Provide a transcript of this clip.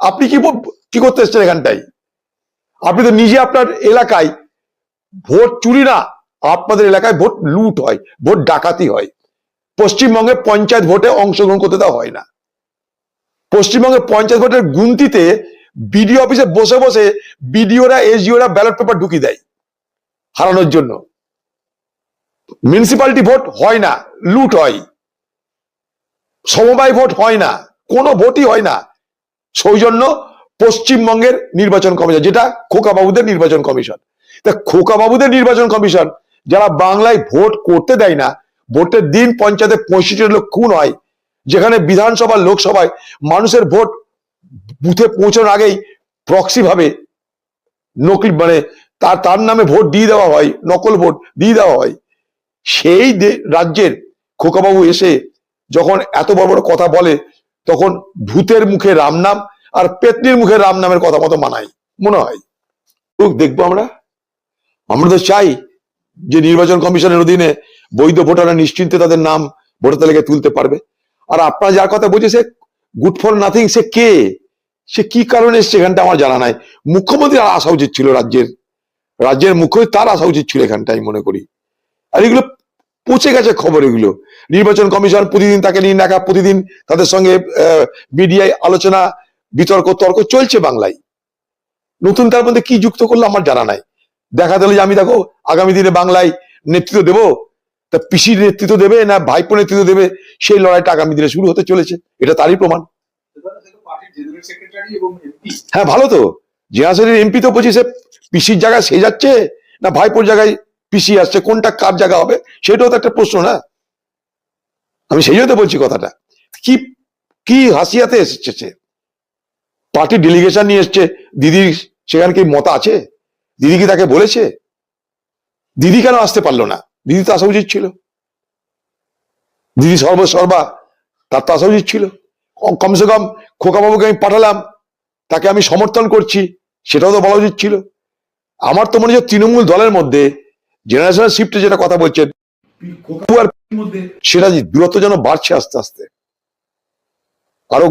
আপনি কি করতে এসছেন এখানটাই? আপনি তো নিজে আপনার এলাকায় ভোট চুরি না, আপনাদের এলাকায় ভোট লুট হয়, ভোট ডাকাতি হয়। পশ্চিমবঙ্গে পঞ্চায়েত ভোটে অংশগ্রহণ করতে দেওয়া হয় না। পশ্চিমবঙ্গে পঞ্চায়েত ভোটের গুনতিতে বিডিও অফিসে বসে বসে বিডিওরা এসডিওরা ব্যালট পেপার ঢুকিয়ে দেয় হারানোর জন্য। মিউনিসিপ্যালিটি ভোট হয় না, লুট হয়। সমবায় ভোট হয় না, কোনো ভোটই হয় না। সৌজন্য পশ্চিমবঙ্গের নির্বাচন কমিশন, যেটা খোকাবাবুদের নির্বাচন কমিশন। তা খোকাবাবুদের নির্বাচন কমিশন যারা বাংলায় ভোট করতে দেয় না, ভোটের দিন পঞ্চায়েতে 65 লোক খুন হয়, যেখানে বিধানসভা লোকসভায় মানুষের ভোট বুথে পৌঁছানোর আগেই প্রক্সি ভাবে নকল মানে তার নামে ভোট দিয়ে দেওয়া হয়, নকল ভোট দিয়ে দেওয়া হয়। সেই রাজ্যের খোকাবাবু এসে যখন এত বড় বড় কথা বলে, তখন ভূতের মুখে রাম নাম আর পেতনির মুখে রাম নামের কথা মতো মানায় মনে হয়। দেখবো আমরা তো চাই যে নির্বাচন কমিশনের অধীনে বৈধ ভোটাররা নিশ্চিন্তে তাদের নাম ভোটার তালিকায় তুলতে পারবে। আর আপনারা যার কথা বলছে সে গুড ফর নাথিং, সে কে, সে কি কারণে এসছে এখানটা আমার জানা নাই। মুখ্যমন্ত্রী আসা উচিত ছিল, রাজ্যের মুখ্যমন্ত্রী তার আসা উচিত ছিল এখানটা, আমি মনে করি। আর এগুলো পৌঁছে গেছে খবর, এগুলো নির্বাচন কমিশন প্রতিদিন তাকে নিয়ে দেখা, প্রতিদিন তাদের সঙ্গে মিডিয়ায় আলোচনা বিতর্ক তর্ক চলছে বাংলায়। নতুন তার মধ্যে কি যুক্ত করলো আমার জানা নাই। দেখা দিল যে আমি দেখো আগামী দিনে বাংলায় নেতৃত্ব দেবো, তা পিসির নেতৃত্ব দেবে না ভাইপো নেতৃত্ব দেবে, সেই লড়াইটা আগামী দিনে শুরু হতে চলেছে, এটা তারই প্রমাণ। হ্যাঁ ভালো তো, জেনারেল এমপি তো বলছি সে পিসির জায়গায় সে যাচ্ছে না ভাইপোর জায়গায় পিসি আসছে, কোনটা কার জায়গা হবে সেটাও তো একটা প্রশ্ন না। আমি সেই জন্য বলছি কথাটা। কি কি হাসিয়াতে এসেছে, পার্টির ডেলিগেশন নিয়ে এসছে, দিদি সেখানে কি মত আছে? দিদি কি তাকে বলেছে? দিদি কেন আসতে পারলো না? দিদি তো আসা উচিত ছিল, দিদি সর্বসর্বা, তার তো আসা উচিত ছিল। কমসে কম খোকাবাবুকে আমি পাঠালাম, তাকে আমি সমর্থন করছি, সেটাও তো বলা উচিত ছিল। আমার তো মনে হয় তৃণমূল দলের মধ্যে জেনারেশনাল শিফটে যেটা কথা বলছেন, সেটা দূরত্ব যেন বাড়ছে আস্তে আস্তে। আরো